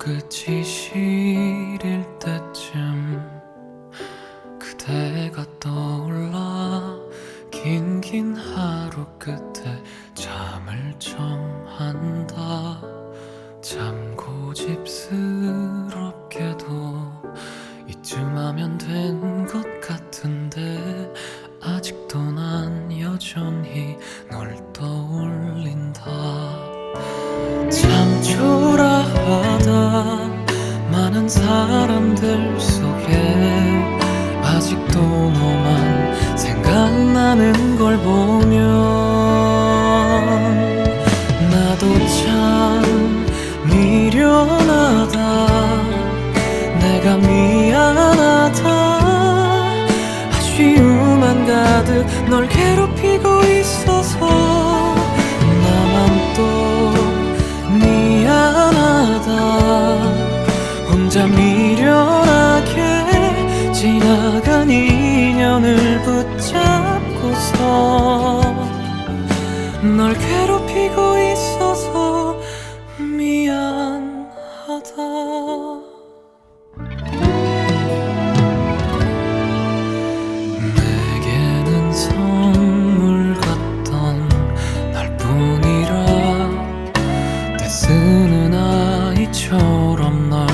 코끝이 시릴 때쯤 그대가 떠올라 긴 하루 끝에 잠을 청한다. 참 고집스럽게도 이쯤 하면 된 것 같은데 아직도 난 여전히 널 떠올린다. 참 초라하다. 많은 사람들 속에 아직도 너만 생각나는 걸 보면 나도 참 미련하다. 내가 미안하다. 아쉬움만 가득 널 괴롭히고 있어서 나만 또 미안하다. 혼자 미련하게 지나간 인연을 붙잡고서 널 괴롭히고 있어서 미안하다. 내게는 선물 같던 날뿐이라 애쓰는 아이처럼 널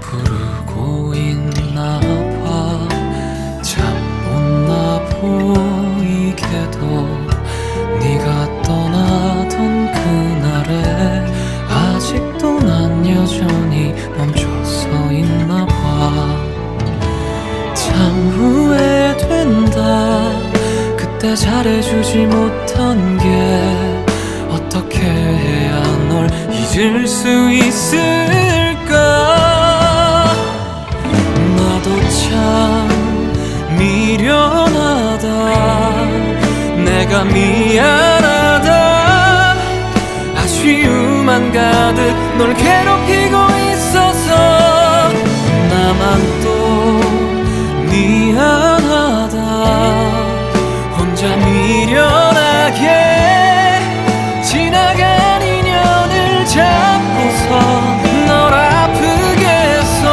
부르고 있나봐. 참 못나 보이게도 네가 떠나던 그날에 아직도 난 여전히 멈춰서 있나봐. 참 후회된다. 그때 잘해주지 못한 게 어떻게 해야 널 잊을 수 있을까. 나도 참 미련하다. 내가 미안하다. 아쉬움만 가득 널 괴롭히고 있어서 나만 또 미안하다. 혼자 미련하게 지나간 인연을 잡고서 널 아프게 했어.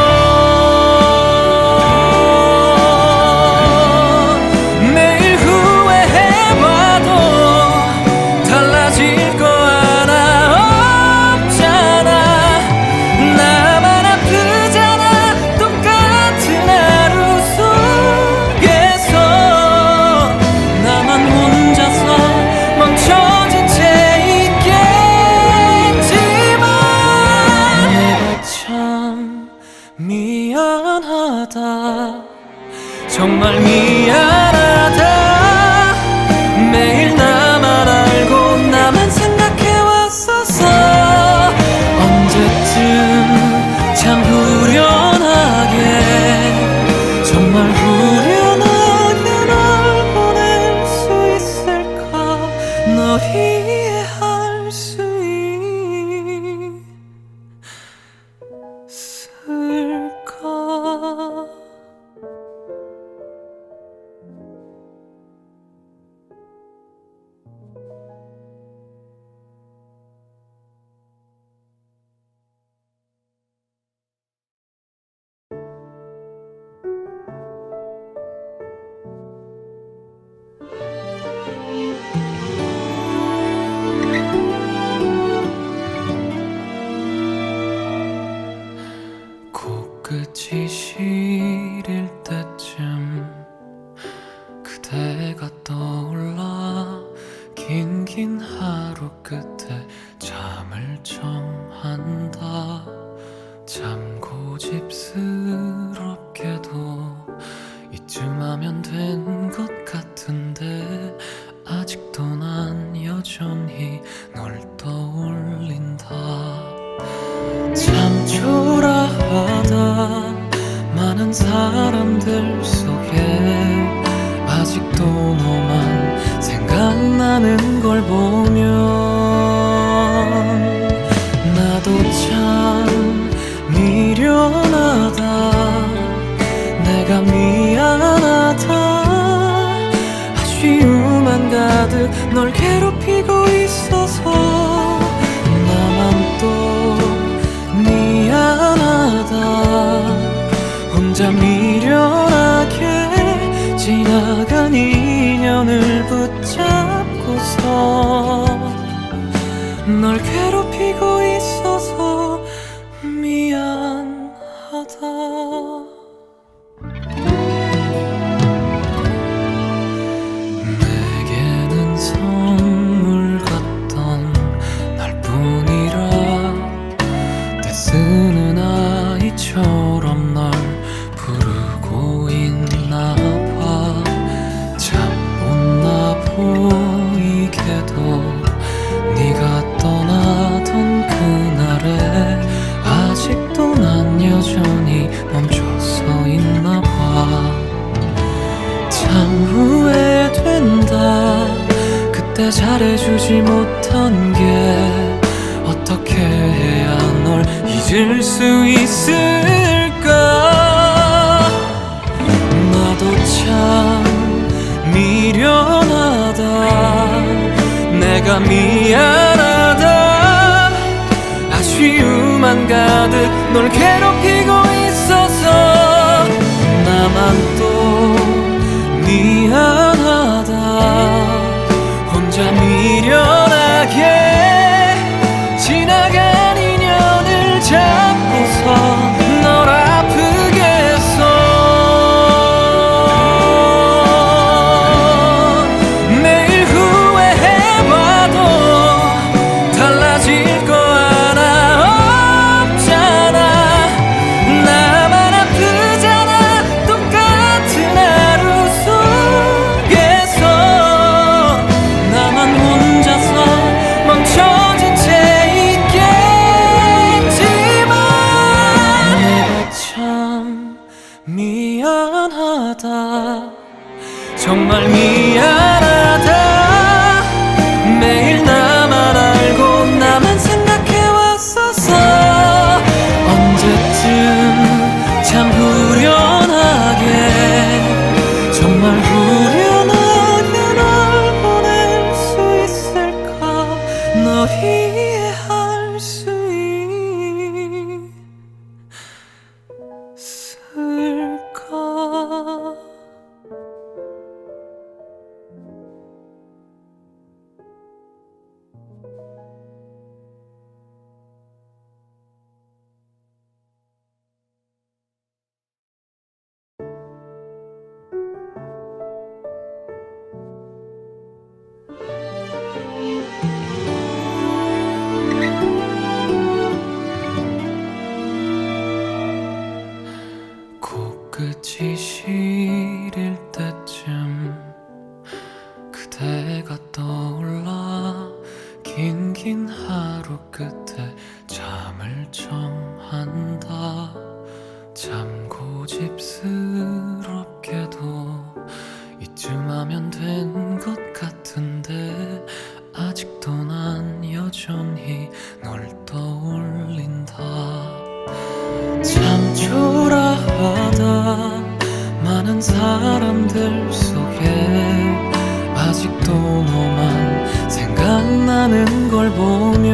매일 후회해봐도 달라질 거 하나 없잖아. 나만 아프잖아. 똑같은 하루 속에서 나만 혼자서 멈춰진 채 있겠지만 내가 참 미안하다. 정말 미안하다. 매일 나만 알고 나만 생각해왔었어. 언제쯤 참 후련하게 정말 후련하게 널 보낼 수 있을까. 널 이해할 수 있을까. 코끝이 시릴 때쯤 그대가 떠올라 긴 하루 끝에 잠을 청한다. 참 고집스럽게도 이쯤 하면 된 것 같은데 아직도 난 여전히 널 떠올린다. 참 초라하다. 많은 사람들 속에 아직도 너만 생각나는 걸 보면 나도 참 미련하다. 내가 미안하다. 아쉬움만 가득 널 괴롭히고 있어서 나만 또 미안하다. 혼자 미련하게 지나간 인연을 붙잡고서 널 괴롭히고 있어서 미안하다. 내게는 선물 같던 날뿐이라 떼쓰는 아이처럼 널 부르고 있나봐. 참 못나 보이게도 네가 떠나던 그날에 아직도 난 여전히 멈춰서 있나봐. 참 후회된다. 그때 잘해주지 못한 게 어떻게 해야 널 잊을 수 있을까. 나도 참 미련하다. 내가 미안하다. 아쉬움만 가득 널 괴롭히고 있어서 나만 또 미안하다. 혼자 미련하게 지나간 인연을 잡고서 널 아프게 했어. 매일 후회해봐도 달라질 거 하나 없잖아. 나만 아프잖아. 똑같은 하루 속에서 나만 혼자서 멈춰진 채 있겠지만 내가 참 미안하다. 정말 미안하다. 매일 나만 알고 나만 생각해왔었어. 언제쯤 참 후련하게 정말 후련하게 널 보낼 수 있을까. 널 이해할 수 있을까. 코끝이 시릴 때쯤 그대가 떠올라. 긴 하루 끝에 잠을 좀 한다. 참 고집스럽게도 이쯤 하면 된 것 같은데 아직도 난 여전히 널 떠올린다. 참 초라하다. 많은 사람들 속에 아직도 너만 생각나는 걸 보면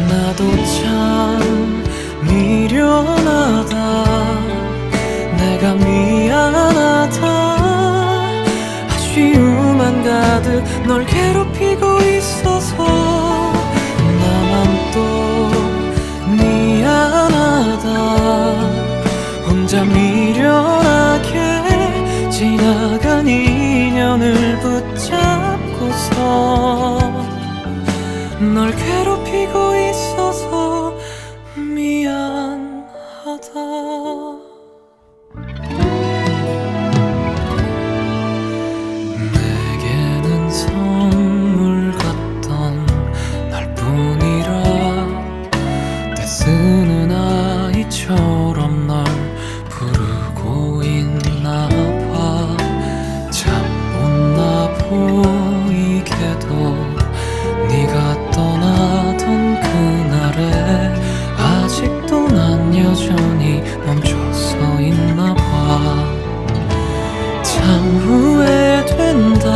나도 참 미련하다. 내가 미안하다. 아쉬움만 가득 널 괴롭히고 있어서 나만 또 미안하다. 혼자 미련하게 지나간 인연을 붙잡고서 널 괴롭히고 있어서 미안하다. 내게는 선물 같던 날뿐이라 떼쓰는 아이처럼 널 부르고 있나봐. 참 못나 보이게도 네가 떠나던 그날에 아직도 난 여전히 멈춰서 있나봐. 참 후회된다.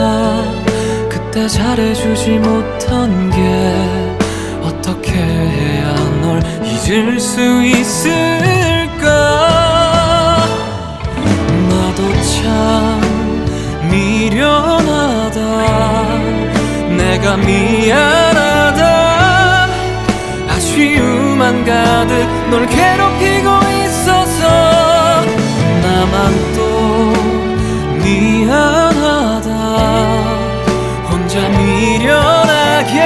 그때 잘해주지 못한 게 어떻게 해야 널 잊을 수 있을까. 혼자 미안하다 아쉬움만 가득 널 괴롭히고 있어서 나만 또 미안하다 혼자 미련하게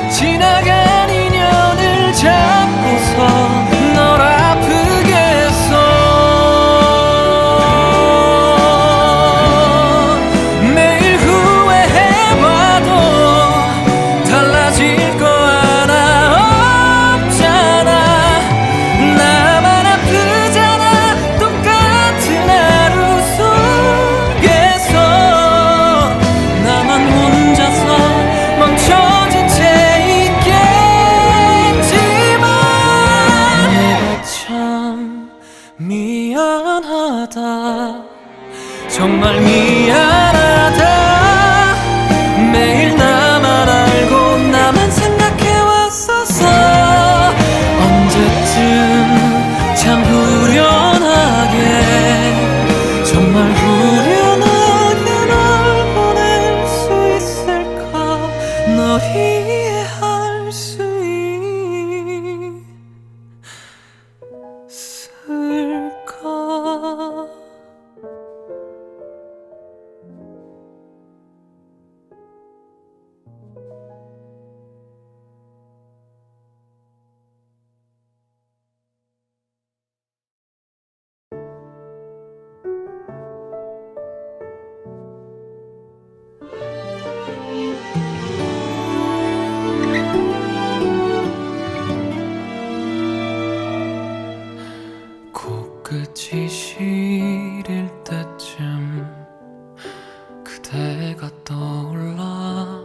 지나간 인연을 잡고서 널 아프게 했어 매일 후회해봐도 달라질 거 하나 없잖아 나만 아프잖아 똑같은 하루 속에서 나만 혼자서 멈춰진 채 있겠지만 내가 참 미안하다 정말 미안하다 매일 나만 알고 나만 생각해왔었어 언제쯤 참 후련하게 정말 후련하게 널 보낼 수 있을까 널 이해할 수 있을까 코끝이 시릴 때쯤 그대가 떠올라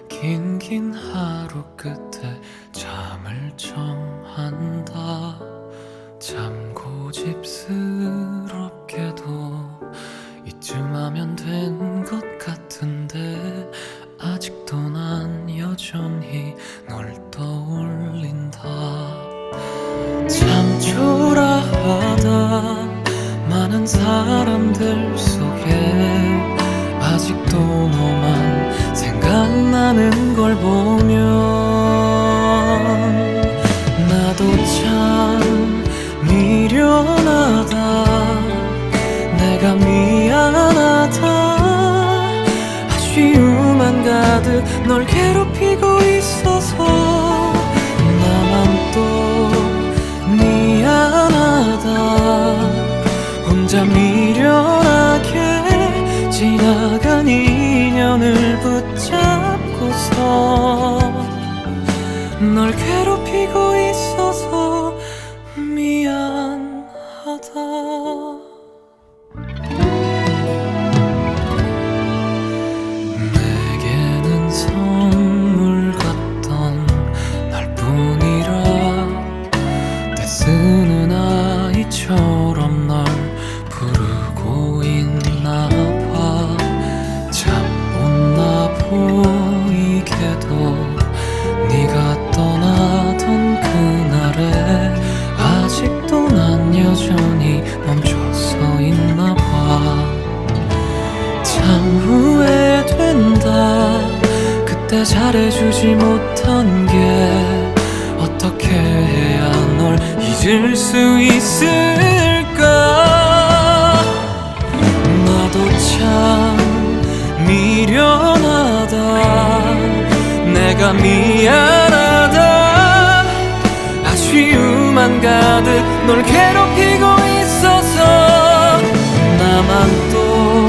긴긴 하루 끝에 잠을 청한다 참 고집스럽게도 이쯤 하면 된 것 같은데 아직도 난 여전히 널 떠올린다 참 초라하다 많은 사람들 속에 아직도 너만 생각나는 걸 보면 나도 참 미련하다 내가 미안하다 아쉬움만 가득 널 괴롭히고 있어서 나만 또 미안하다 혼자 미련하게 지나간 인연을 붙잡고서 널 괴롭히고 있어서 미안하다 내게는 선물 같던 날뿐이라 쓰는 아이처럼 널 부르고 있나봐 참 못나 보이게도 네가 떠나던 그날에 아직도 난 여전히 멈춰서 있나봐 참 후회된다 그때 잘해주지 못한 게 어떻게 해야 널 잊을 수 있을까 나도 참 미련하다 내가 미안하다 아쉬움만 가득 널 괴롭히고 있어서 나만 또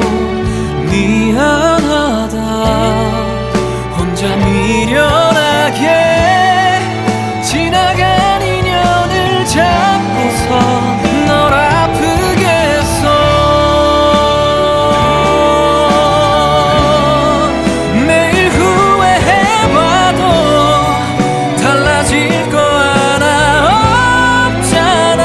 미안하다 혼자 미련하게 지나간 인연을 잡고서 널 아프게 했어 매일 후회해봐도 달라질 거 하나 없잖아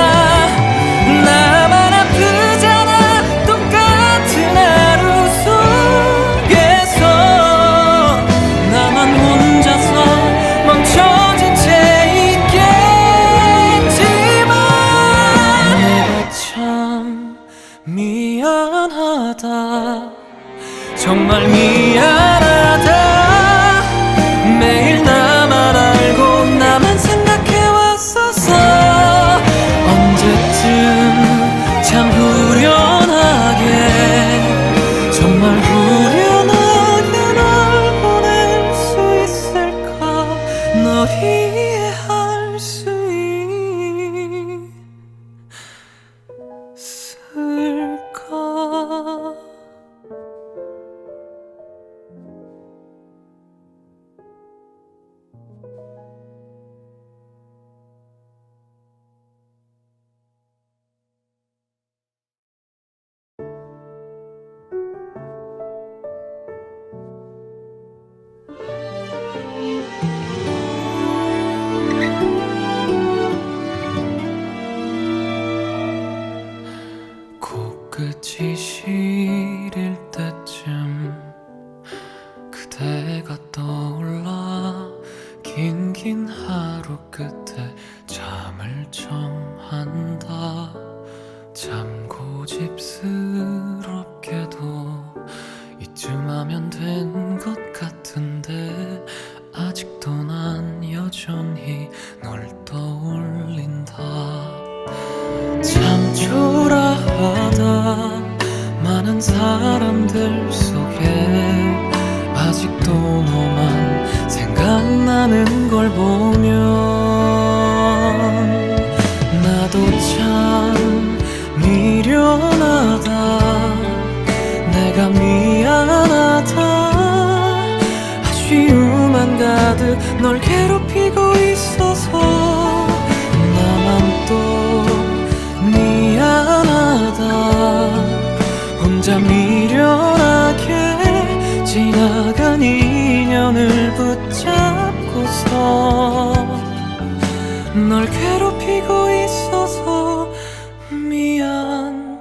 끝에 잠을 청한다. 참 고집스럽게도 이쯤 하면 된 것 같은데 아직도 난 여전히 널 떠올린다. 참 초라하다. 많은 사람들 속에 아직도 너만 생각나는 걸 보면 나도 참 미련하다. 내가 미안하다. 아쉬움만 가득 널 괴롭히고 있어서 나만 또 미안하다. 혼자 미련하게 지나간 인연을 붙잡고서 널 괴롭히고 있어서 미안하다.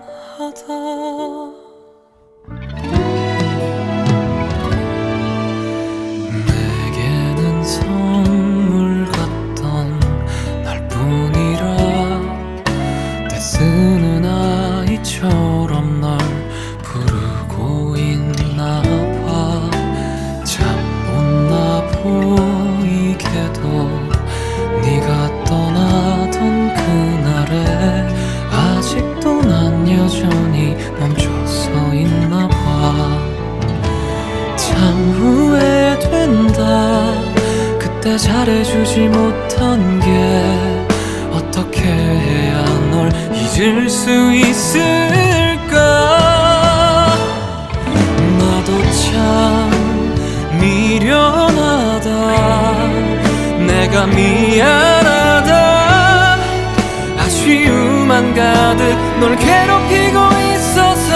내게는 선물 같던 날뿐이라 떼쓰는 아이처럼 널 부르고 있나봐. 참 못나 보이게도 네가 떠나던 그날에 아직도 난 여전히 멈춰서 있나봐. 참 후회된다. 그때 잘해주지 못한 게 어떻게 해야 널 잊을 수 있을까. 나도 참 미련하다. 내가 미안하다. 아쉬움만 가득 널 괴롭히고 있어서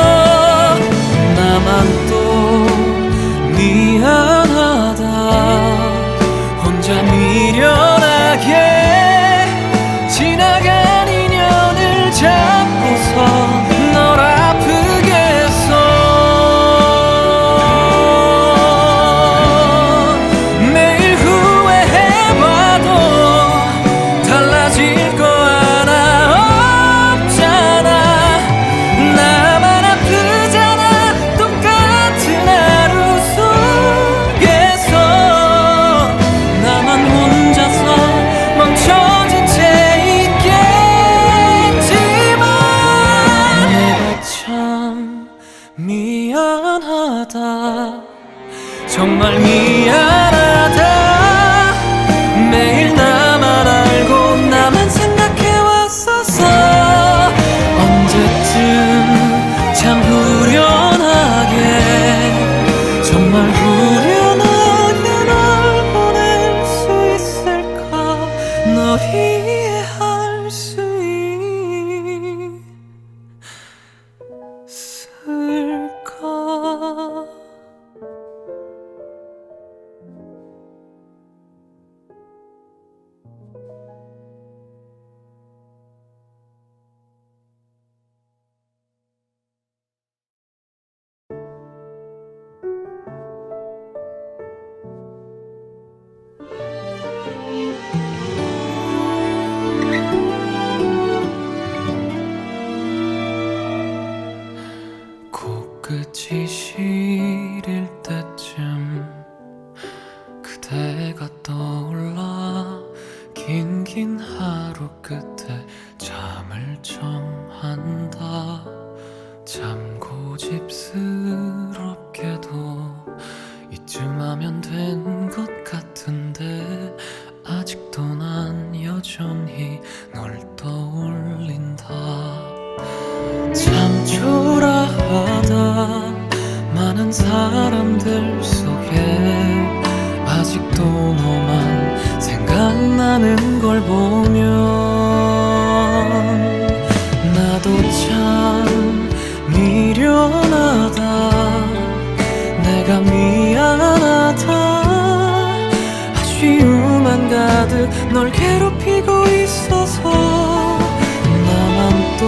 나만 또 미안하다. 혼자 미련하게 지나간 인연을 잡고서 널 아프게 했어. 매일 후회해봐도 달라질 거 하나 없잖아. 나만 아프잖아. 똑같은 하루 속에서 나만 혼자서 멈춰진 채 있겠지만 내가 참 미안하다. 정말 미안하다. 매일 나만 알고 나만 생각해왔었어. 언제쯤 참 후련하게 정말 후련하게 널 보낼 수 있을까. 널 이해할 수 있을까. 코끝이 시릴 때쯤 그대가 떠올라. 긴긴 하루 끝에 잠을 청한다. 참 고집스럽게도 이쯤 하면 된 것 같은데 아직도 난 여전히 널 떠올린다. 참 초라하다. 많은 사람들 속에 아직도 너만 생각나는 걸 보면 나도 참 미련하다. 내가 미안하다. 아쉬움만 가득 널 괴롭히고 있어서 나만 또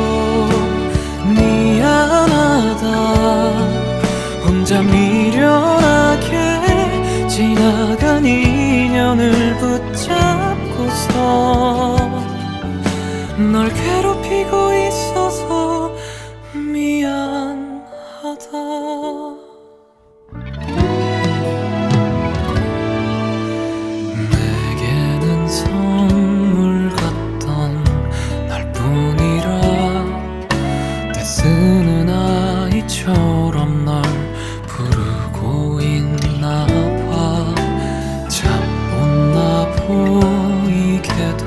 미안하다. 혼자 미련하게 지나간 인연을 붙잡고서 널 괴롭히고 있어서 미안하다. 내게는 선물 같던 날뿐이라 떼쓰는 아이처럼 널 부르고 있나봐. 참 못나 보이게도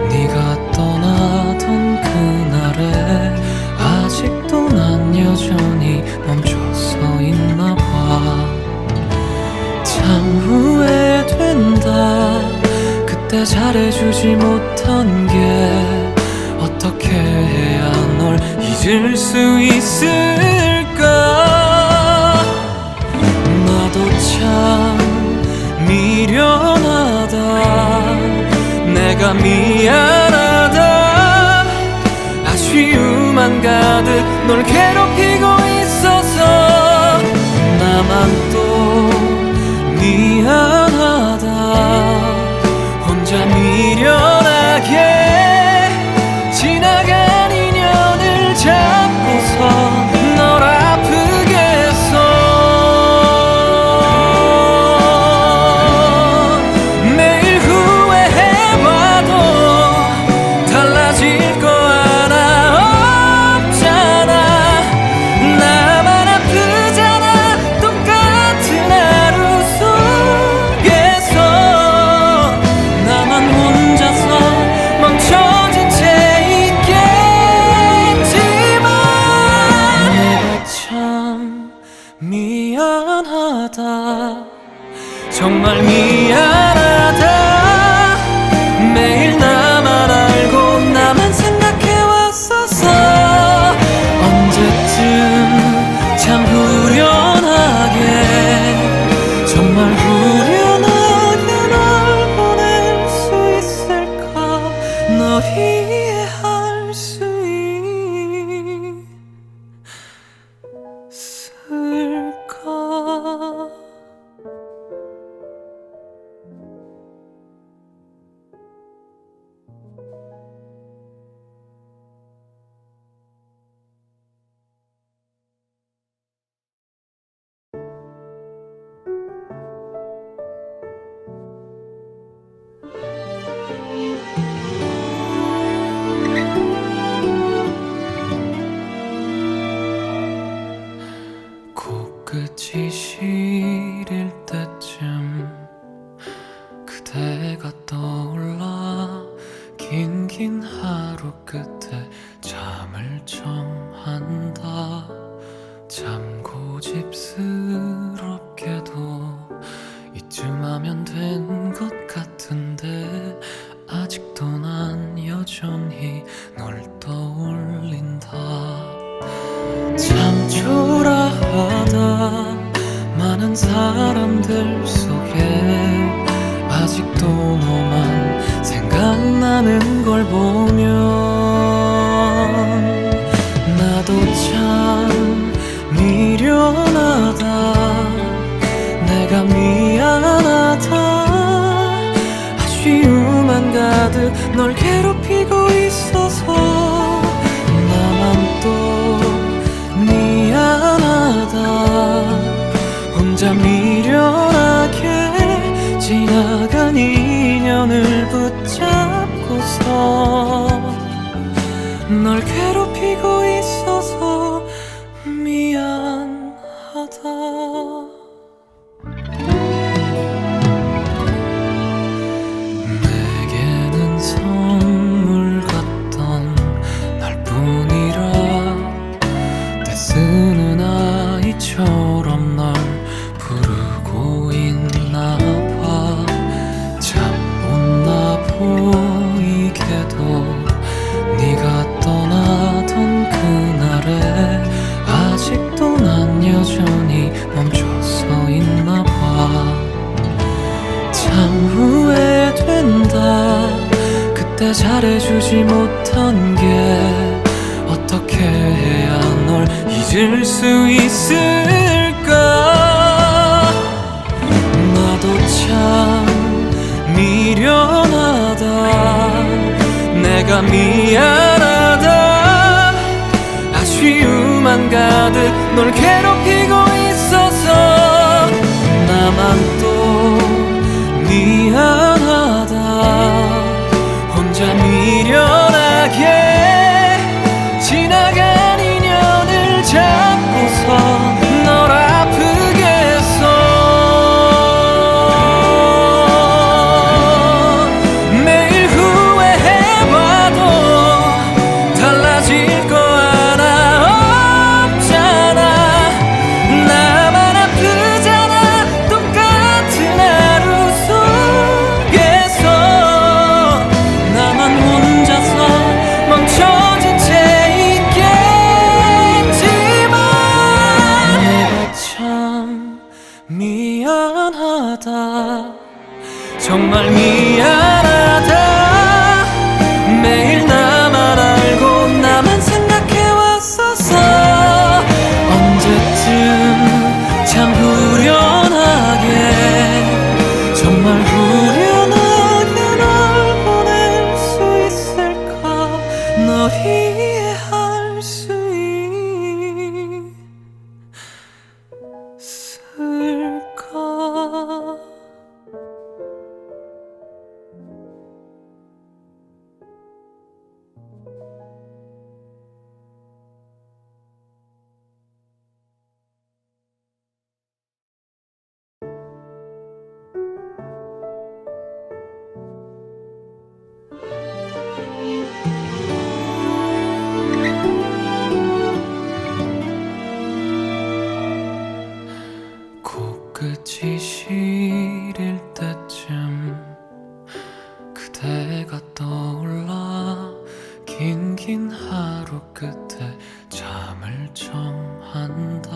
네가 떠나던 그날에 아직도 난 여전히 멈춰서 있나봐. 참 후회된다. 그때 잘해주지 못한 게 어떻게 해야 널 잊을 수 있을까. 나도 참 미련하다. 내가 미안하다. 아쉬움만 가득 널 괴롭히고 있어서 나만 또 미안하다. 혼자 미련하게 지나간 인연을 잡고서 널 아프게 했어. 매일 후회해봐도 달라질 거 하나 없잖아. 나만 아프잖아. 똑같은 하루 속에서 나만 혼자서 멈춰진 채 있겠지만 내가 참 미안하다. 정말 미안하다. 매일 나만 알고 나만 생각해왔었어. 언제쯤 참 후련하게 정말 후련하게 널 보낼 수 있을까. 널 이해할 수 있을까. 코끝이 시릴 때쯤 그대가 떠올라. 긴 하루 끝에 잠을 청한다. 참 고집스럽게도 이쯤 하면 된 것 같은데 아직도 난 여전히 널 떠올린다. 참 초라하다. 많은 사람들 속에 아직도 너만 생각나는 걸 보면 나도 참 미련하다. 내가 미안하다. 아쉬움만 가득 널 괴롭히고 있어서 나만 또 미안하다. 혼자 미련하게 지나간 인연을 붙잡고서 널 괴롭히고 있어서 미안하다. 내게는 선물 같던 날뿐이라 떼쓰는 아이처럼 널 부르고 있나봐. 참 못나 보이게도 네가 떠나던 그날에 아직도 난 여전히 멈춰서 있나봐. 참 후회된다. 그때 잘해주지 못한 게 어떻게 해야 널 잊을 수 있을까. 나도 참 미련하다. 내가 미안하다. 아쉬움만 가득 널 괴롭히고 있어서 나만 또 미안하다. 혼자 미련하게 지나간 인연을 잡고서 널 아프게 했어. 매일 후회해봐도 달라질 거 하나 없잖아. 나만 아프잖아. 똑같은 하루 속에서 나만 혼자서 멈춰진 채 있겠지만 내가 참 미안하다. 정말 미안하다. 매일 나만 알고 나만 생각해왔었어. 언제쯤 참 후련하게, 정말 후련하게 널 보낼 수 있을까. 널 이해할 수 있을까. 코끝이 시릴 때쯤 그대가 떠올라 긴 하루 끝에 잠을 청한다.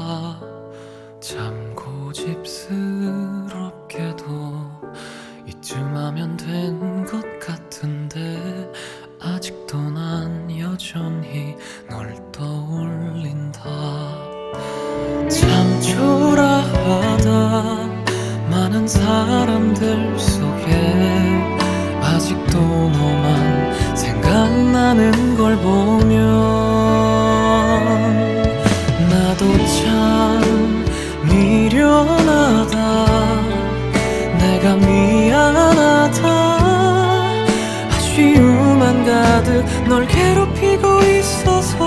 참 고집스럽게도 이쯤 하면 된 것 같은데 아직도 난 여전히 널 떠올린다. 참 초라하다. 많은 사람들 속에 아직도 너만 생각나는 걸 보면 나도 참 미련하다. 내가 미안하다. 아쉬움만 가득 널 괴롭히고 있어서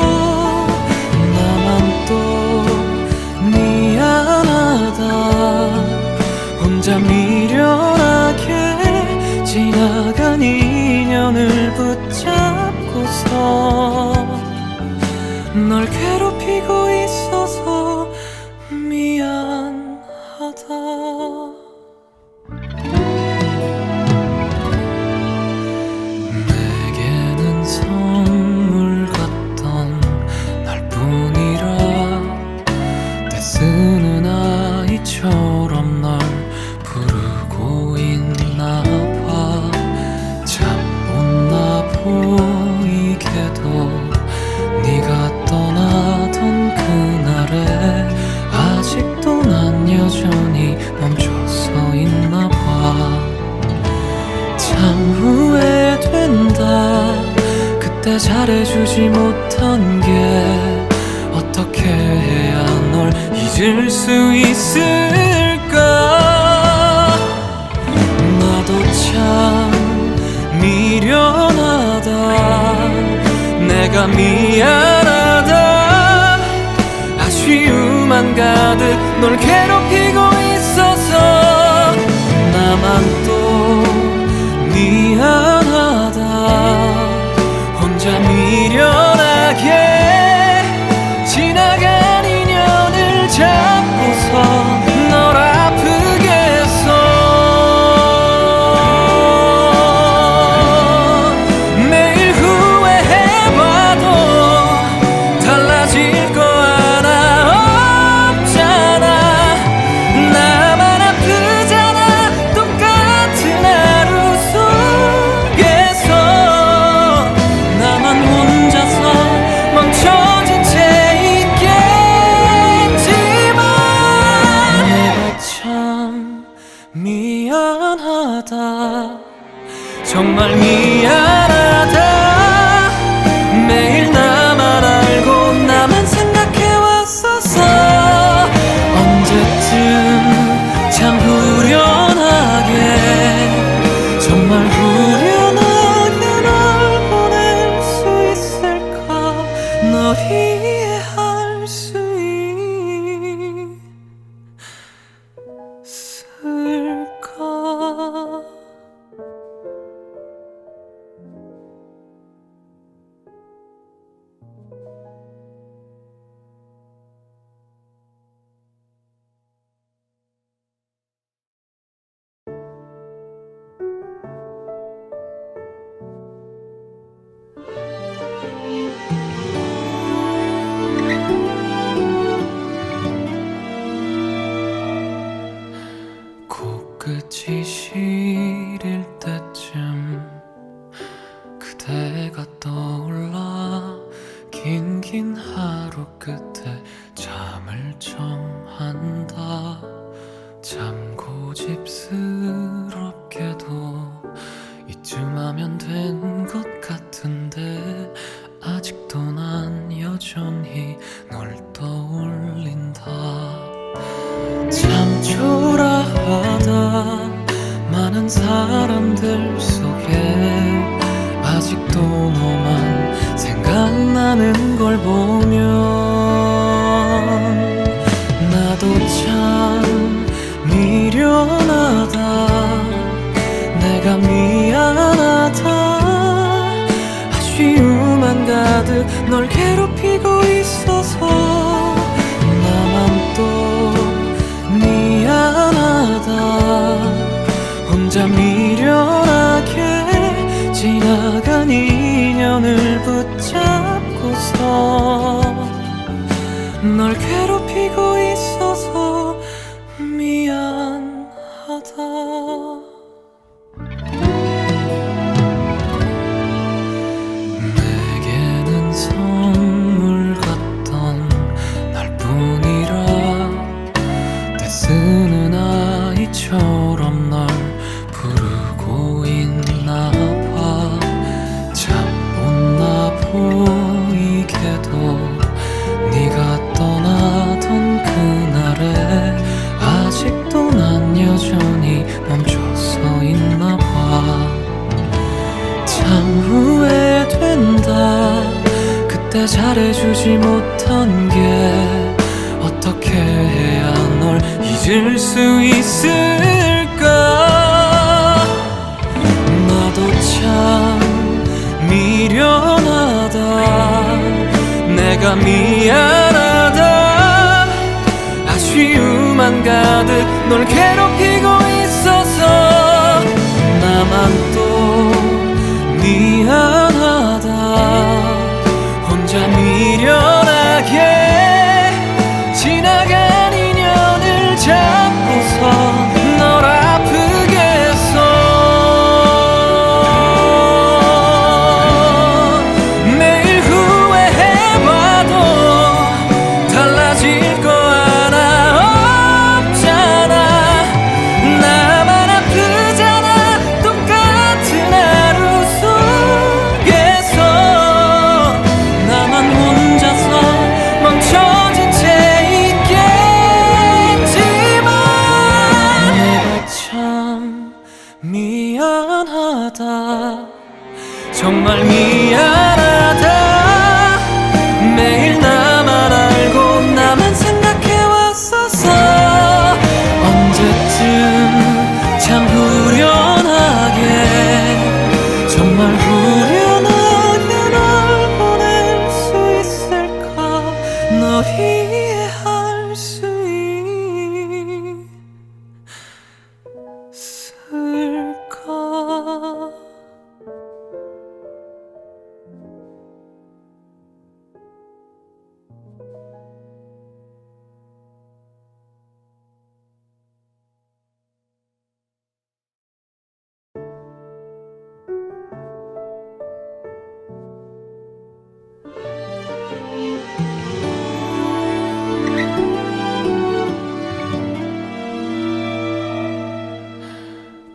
나만 또 미안하다. 혼자 미련하게 지나간 인연을 붙잡고서 널 괴롭히고 있어서 미안하다. 내게는 선물 같던 날뿐이라 쓰는 아이처럼 널 부르고 있나봐. 참 못나 보이게도 네가 떠나던 그날에 아직도 난 여전히 멈춰서 있나봐. 참 후회된다. 그때 잘해주지 못한 게 어떻게 해야 널 잊을 수 있을까. 나도 참 미련하다. 내가 미안하다. 아쉬움만 가득 널 괴롭히고 있어서 나만 또 미안하다. 혼자 미련하게 지나간 인연을 잡고서 널 아프게 했어. 매일 후회해봐도 달라질 거 하나 없잖아. 나만 아프잖아. 똑같은 하루 속 그대가 떠올라 긴 하루 끝에 잠을 청한다. 참 고집스럽게도 이쯤 하면 된 것 같은데 아직도 난 여전히 널 떠올린다. 참 초라하다. 많은 사람들 속에 아직도 너만 생각나는 걸 보면 나도 참 미련하다. 내가 미안하다. 아쉬움만 가득 널 괴롭히고 있어서 나만 또 미안하다. 혼자 미련하게 지나간 인연을 붙잡고서 널 괴롭히고 있어서 미안하다. 내게는 선물 같던 날뿐이라 떼쓰는 아이처럼 널 부르고 있나봐. 참 못나 보이게도 네가 떠나던 그날에 아직도 난 여전히 멈춰서 있나봐. 참 후회된다. 그때 잘해주지 못한 게 어떻게 해야 널 잊을 수 있을까. 나도 참 미련하다. 내가 미안하다. 아쉬움만 가득 널 괴롭히고 있어서 나만 또 미안하다. 혼자 미련하게 지나간 인연을 잡고서 널 아프게 했어. 매일 후회해봐도 달라질 거 하나 없잖아. 나만 아프잖아. 똑같은 하루 속에서 나만 혼자서 멈춰진 채 있겠지만 내가 참 미안하다. 정말 미안하다. 매일 나만 알고 나만 생각해왔었어. 언제쯤 참 후련하게 정말 후련하게 널 보낼 수 있을까. 널 이해할 수 있을까.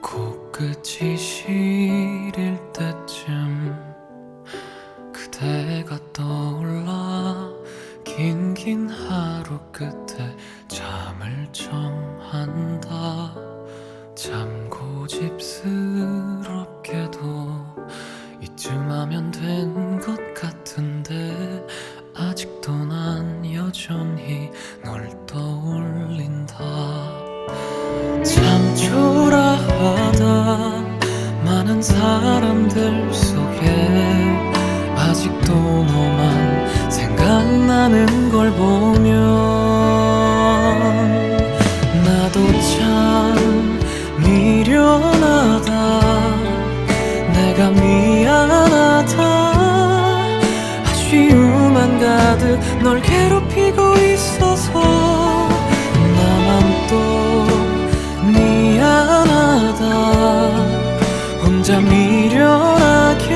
코끝이 시릴 때쯤 그대가 떠올라 긴 하루 끝에 잠을 청한다. 참 고집스럽게도 이쯤 하면 된 것 같은데 아직도 난 여전히 널 떠올린다. 참 초라하다. 많은 사람들 속에 아직도 너만 생각나는 걸 보면 나도 참 미련하다. 내가 미안하다. 아쉬움만 가득 널 괴롭히고 있어서 나만 또 미안하다. 혼자 미련하게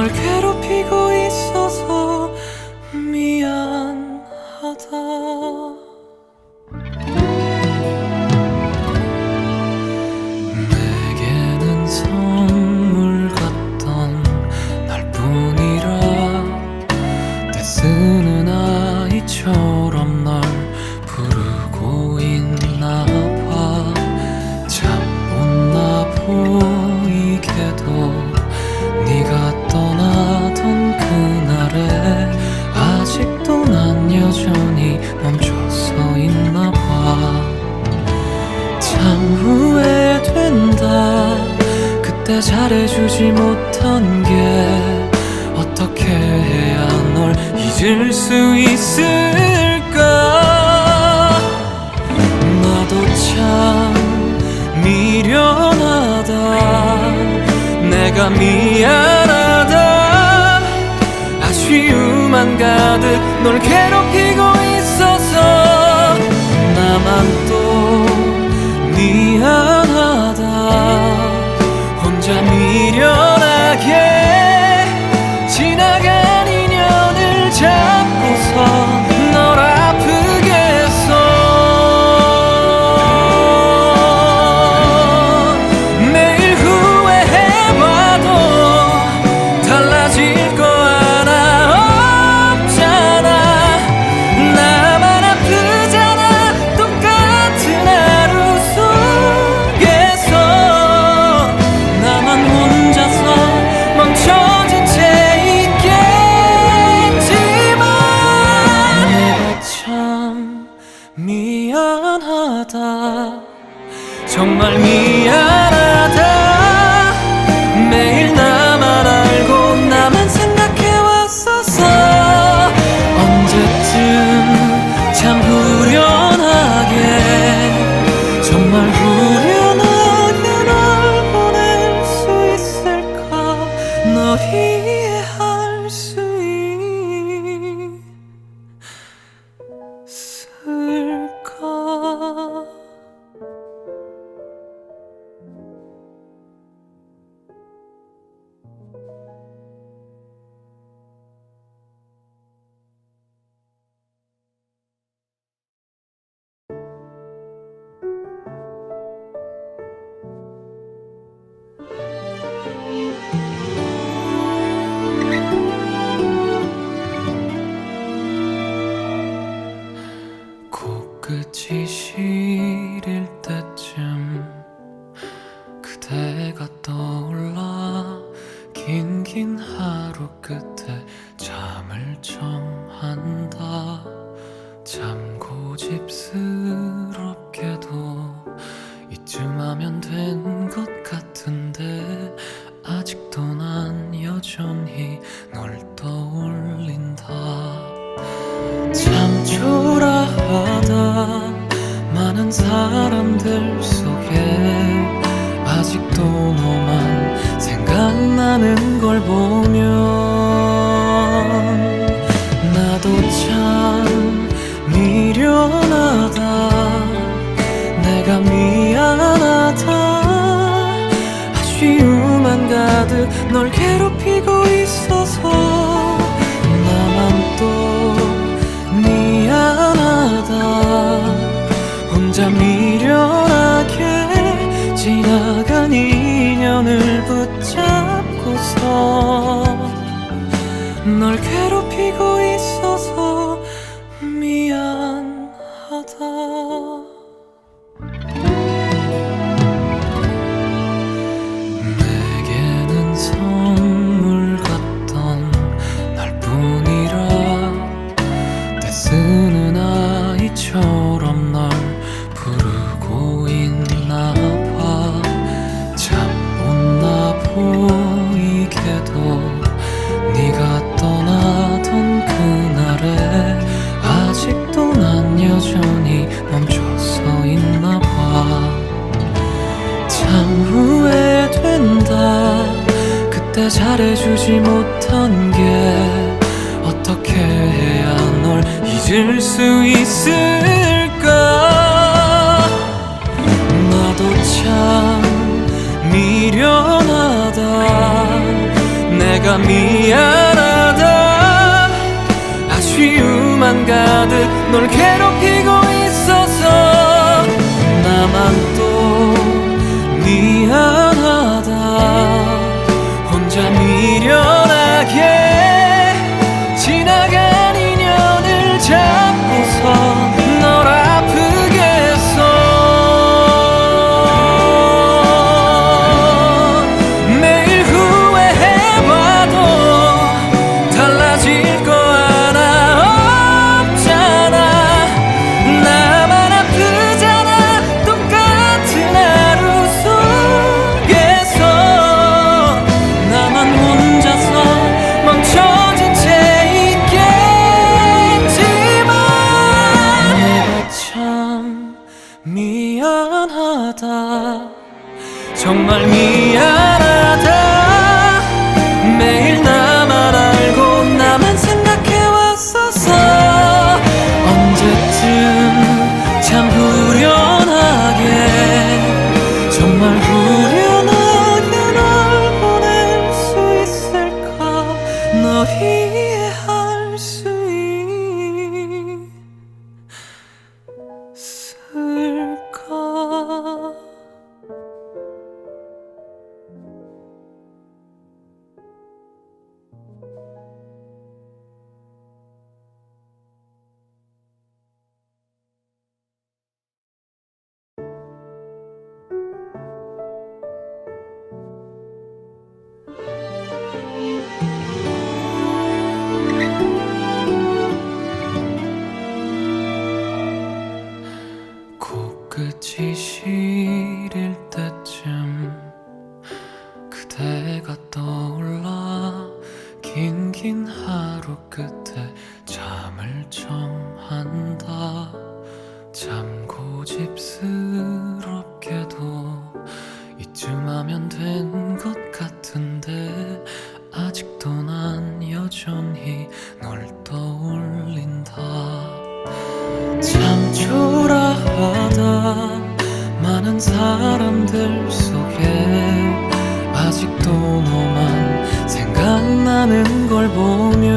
널 괴롭히고 있어서 미안하다. 내게는 선물 같던 날뿐이라 떼쓰는 아이처럼 널 부르고 있나봐. 참 못나 보이게도 네가 떠나던 그날에 아직도 난 여전히 멈춰서 있나봐. 참 후회된다. 그때 잘해주지 못한 게 어떻게 해야 널 잊을 수 있을까. 나도 참 미련하다. 내가 미안하다. 아쉬움만 가득 널 괴롭히고 있어서 나만 또 미안하다. 혼자 미련하게 지나간 인연을 잡고서 널 아프게 했어. 매일 후회해봐도 달라질 거 하나 없잖아. 나만 아프잖아. 똑같은 하루 속에서 나만 혼자서 멈춰진 채 있겠지만 내가 참 미안하다. 정말 미안하다. 매일 나만 알고 나만 생각해왔었어. 언제쯤 참 후련하게 정말 후련하게 널 보낼 수 있을까. 널 이해할 수 있을까. 코끝이 시릴 때쯤 그대가 떠올라. 긴긴 하루 끝에 잠을 청한다. 참 고집스럽게도 이쯤 하면 된 것 같은데 아직도 난 여전히 널 떠올린다. 참 초라하다. 많은 사람들 속에 아직도 너만 생각나는 걸 보면 나도 참 미련하다. 내가 미안하다. 아쉬움만 가득 널 괴롭히고 있어서 나만 또 미안하다. 혼자 미련하게 지나간 인연을 붙잡고서 널 괴롭히고 있어서 미안하다. 내게는 선물 같던 날뿐이라 떼쓰는 아이처럼 널 부르고 있나봐. 참 못나 보이게도 네가 떠나던 그날에 아직도 난 여전히 멈춰서 있나봐. 참 후회된다. 그때 잘해주지 못한 게 어떻게 해야 널 잊을 수 있을까. 나도 참 미련하다. 내가 내가 미안하다. 아쉬움만 가득 널 괴롭히고 있어서 나만 또 미안하다. 혼자 미련하게 지나간 인연을 잡고서 널 아프게 했어. 매일 후회해봐도 달라질 거 하나 없잖아. 나만 아프잖아. 똑같은 하루 속에서 나만 혼자서 멈춰진 채 있겠지만 내가 참 미안하다. 정말 미안하다. 매일 나만 알고 나만 생각해왔었어. 언제쯤 참 후련하게, 정말 후련하게 널 보낼 수 있을까. 널 이해할 수 있을까. 코끝이 시릴 때쯤 그대가 떠올라 긴 하루 끝에 잠을 청한다. 참 고집스럽게도 이쯤 하면 된 것 같은데 아직도 난 여전히 널 떠올린다. 참 초라하다. 많은 사람들 속에 아직도 너만 생각나는 걸 보면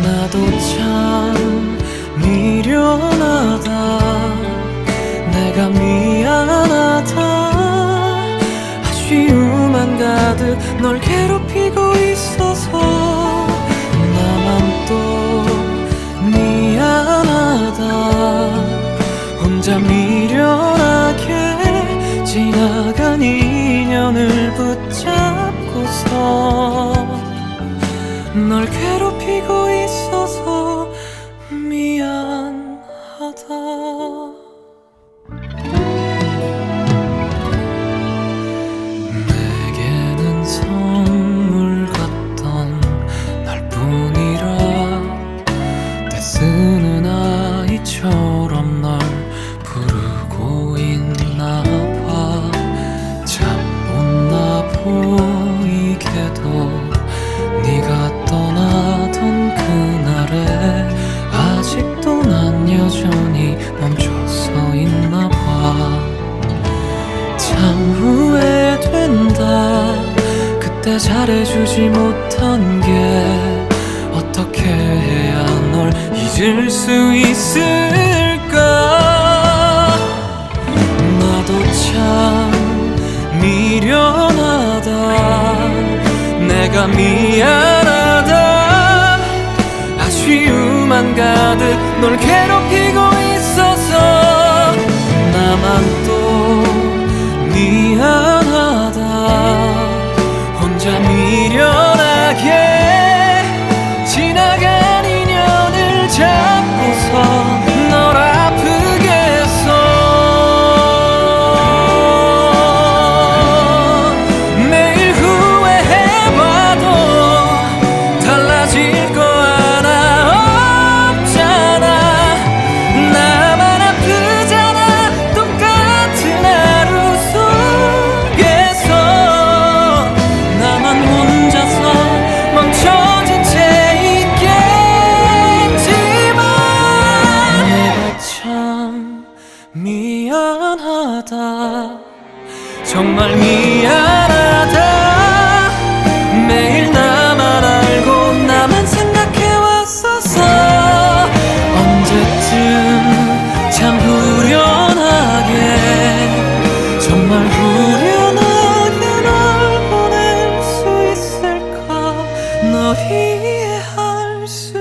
나도 참 미련하다. 내가 미안하다. 아쉬움만 가득 널 괴롭히고 있어서 나만 또 미안하다. 혼자 미련하게 지나간 인연을 붙잡고서 널 괴롭히고 있어서 미안하다. 내게는 선물 같던 날뿐이라 쓰는 아이처럼 널 부르고 있나 봐. 참 못나 보이게도 네가 떠나던 그날에 아직도 난 여전히 멈춰서 있나 봐. 참 후회된다. 그때 잘해주지 못한 게 어떻게 해야 널 잊을 수 있을까. 나도 참 미련하다. 내가 미안하다. 아쉬움만 가득 널 괴롭히고 있어서 나만 또 미안하다. 혼자 미련하게 지나간 인연을 잡고서 널 아프게 했어. 매일 후회해봐도 달라질 거 하나 없잖아. 나만 아프잖아. 똑같은 하루 속에서 나만 혼자서 멈춰진 채 있겠지만 내가 참 미안하다. 정말 미안하다. 후련하게 정말 후련하게 널 보낼 수 있을까 널 이해할 수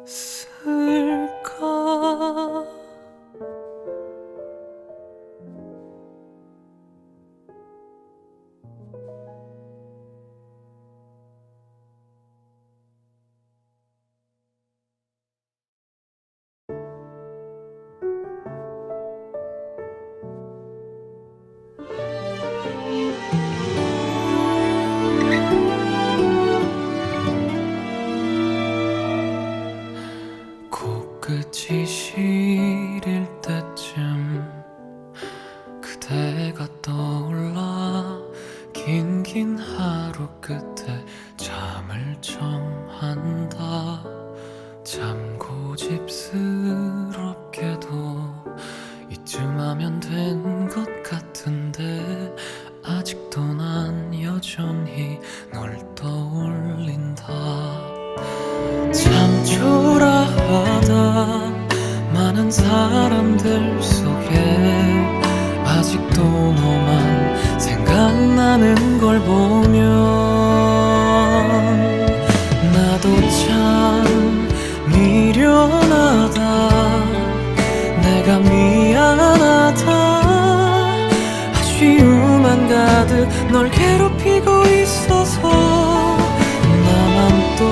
있을까. 코끝이 시릴 때쯤 그대가 떠올라 긴 하루 끝에 잠을 청한다. 참 고집스럽게도 이쯤 하면 된 것 같은데 아직도 난 여전히 널 떠올린다. 참 초라하다. 많은 사람들 속에 아직도 너만 생각나는 걸 보면 나도 참 미련하다. 내가 미안하다. 아쉬움만 가득 널 괴롭히고 있어서 나만 또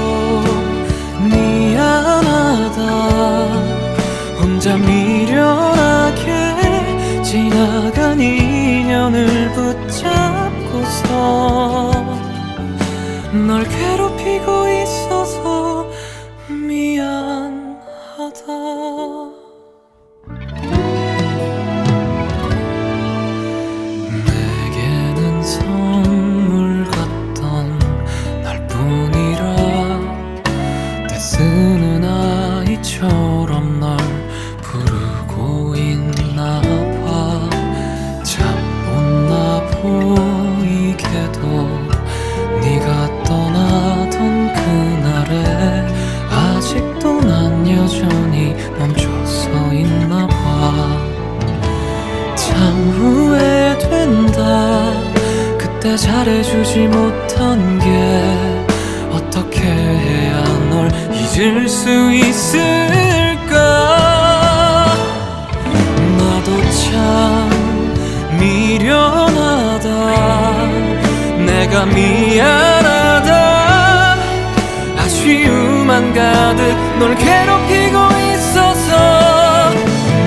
미안하다. 혼자 미련하게 지나간 인연을 붙잡고서 널 괴롭히고 있어서 미안하다. 내게는 선물 같던 날뿐이라 쓰는 아이처럼 널 부르고 있나봐. 참 못나 보이게도 네가 떠나던 그날에 아직도 난 여전히 멈춰서 있나봐. 참 후회된다. 그때 잘해주지 못한 게 어떻게 해야 널 잊을 수 있을까. 나도 참 미련하다. 내가 미안하다. 아쉬움만 가득 널 괴롭히고 있어서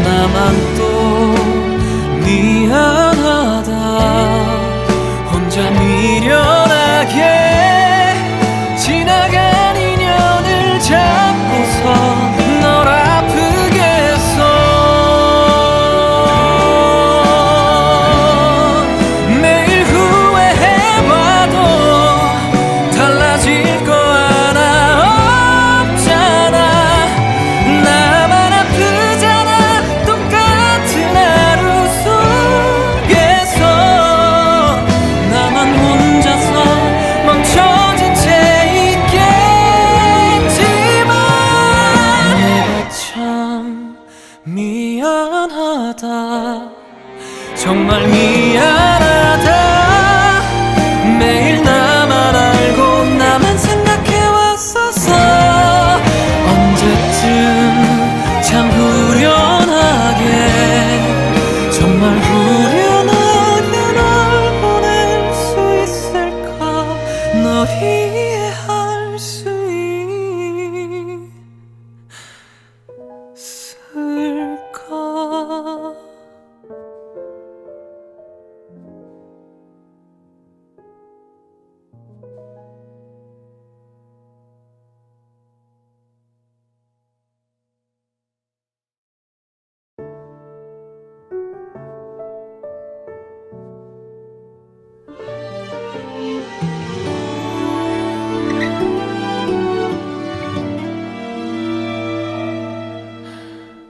나만 또 미안하다. 혼자 미련하게 지나간 인연을 잡고서 널 아프게 했어. 매일 후회해봐도 달라질 거 하나 없잖아. 나만 아프잖아. 똑같은 하루 속에서 나만 혼자서 멈춰진 채 미안하다. 정말 미안하다. 매일 나만 알고 나만 생각해왔었어. 언제쯤 참 후련하게 정말 후련하게 널 보낼 수 있을까 널 이해할 수 있을까.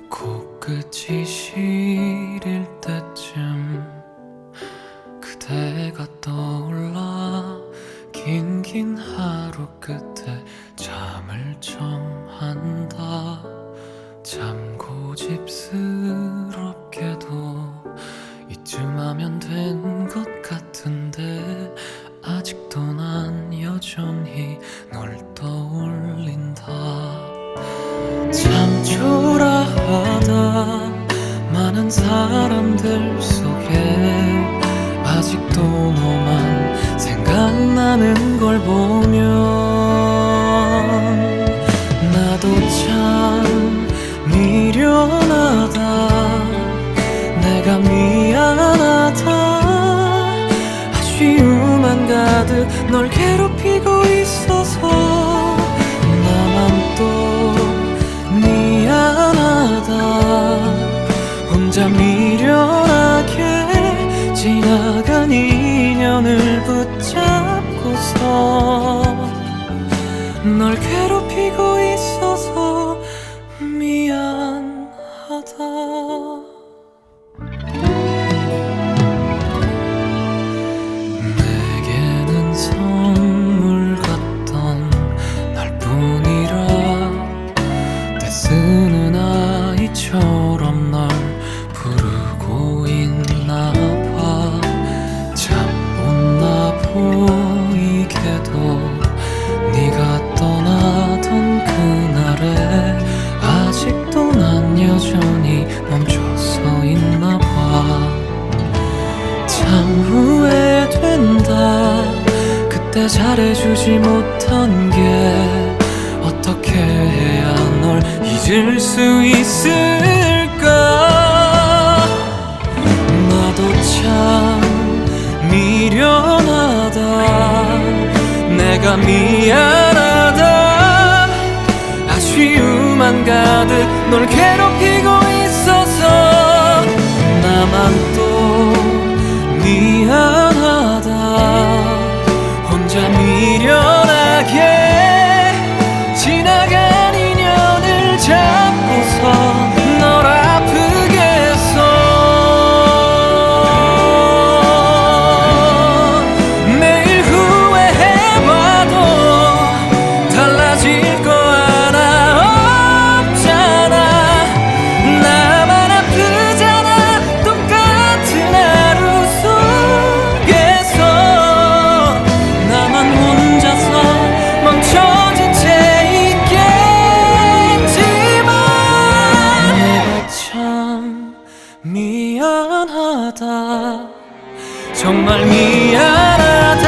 코끝이 시릴 때쯤 그대가 떠올라 긴 하루 끝에 잠을 청한다. 참 고집스럽게도 이쯤 하면 된 것 같은데 아직도 난 여전히 널 떠올린다. 참 초라하다. 많은 사람들 속에 아직도 너만 생각나는 걸 보면 나도 참 미련하다. 내가 미안하다. 아쉬움만 가득 널 괴롭히고 있어서 나만 또 미안하다. 혼자 미련하게 지나간 인연을 붙잡고서 널 괴롭히고 있어서 미안하다. 내게는 선물 같던 날뿐이라 떼쓰는 아이처럼 널 부르고 있나봐. 참 못나 보이게도 네가 떠나던 그날에 아직도 난 여전히 멈춰서 있나봐. 참 후회된다. 그때 잘해주지 못한 게 어떻게 해야 널 잊을 수 있을까. 나도 참 미련하다. 내가 미안하다. 아쉬움만 가득 널 괴롭히고 있어서 나만 또 미안하다. 혼자 미련하게 지나간 인연을 잡고서 널 아프게 했어. 매일 후회해봐도 달라질 거 하나 없잖아. 나만 아프잖아. 똑같은 하루 속에서 나만 혼자서 멈춰진 채 있겠지만 내가 참 미안하다. 정말 미안하다.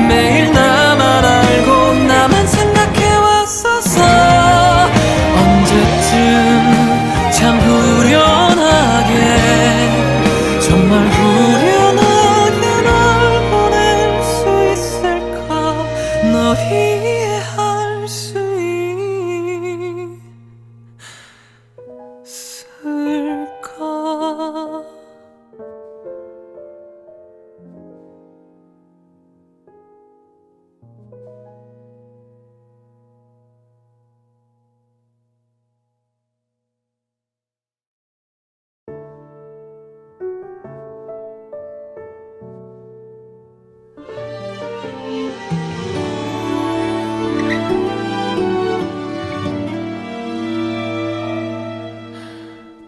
매일 나만 알고 나만 생각해왔었어. 언제쯤 참 후련하게 정말 후련하게 널 보낼 수 있을까. 널 이해할 수 있을까.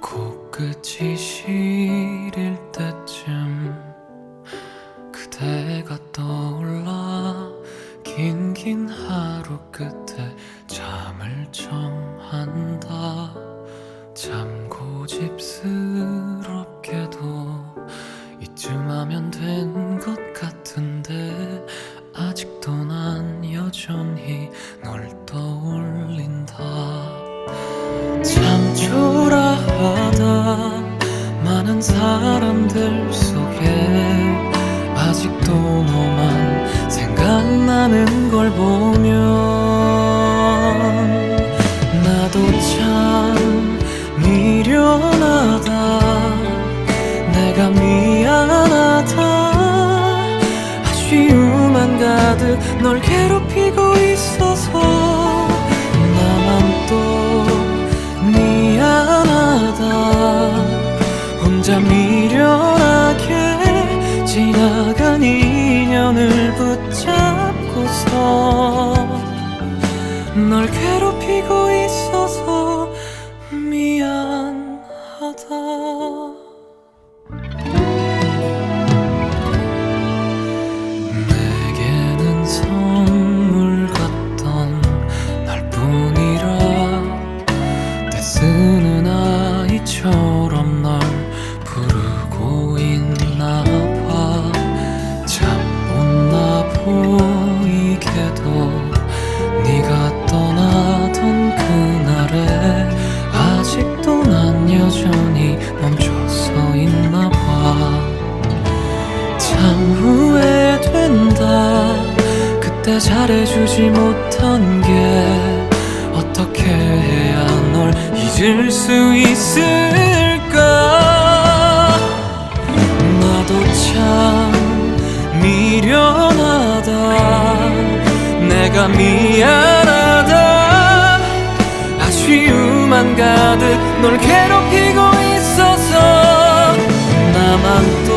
코끝이 시릴 때쯤 그대가 떠올라 긴긴 하루 끝에 잠을 청한다. 참 고집스럽게도 이쯤 하면 된 것 같은데 아직도 난 여전히 널 떠올린다. 참 초라하다. 많은 사람들 속에 아직도 너만 생각나는 걸 보면 나도 참 미련하다. 내가 미안하다. 아쉬움만 가득 널 괴롭히고 있어서 나만 또 미안하다. 혼자 미련하게 지나간 인연을 붙잡고서 잊어주지 못한 게 어떻게 해야 널 잊을 수 있을까. 나도 참 미련하다. 내가 미안하다. 아쉬움만 가득 널 괴롭히고 있어서 나만 또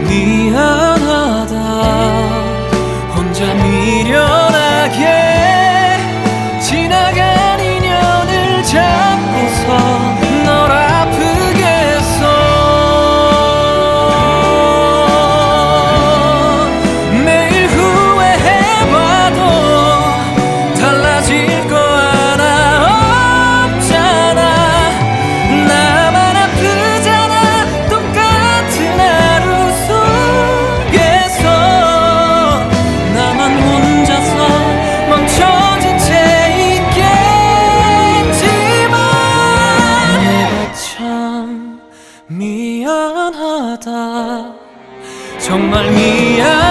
미안하다. 혼자 미련하게 지나간 인연을 잡고서 널 아프게 했어. 매일 후회해봐도 달라질 거 하나 없잖아. 나만 아프잖아. 똑같은 하루 속에서 나만 혼자서 멈춰진 채 있겠지만 내가 참 미안하다. 정말 미안.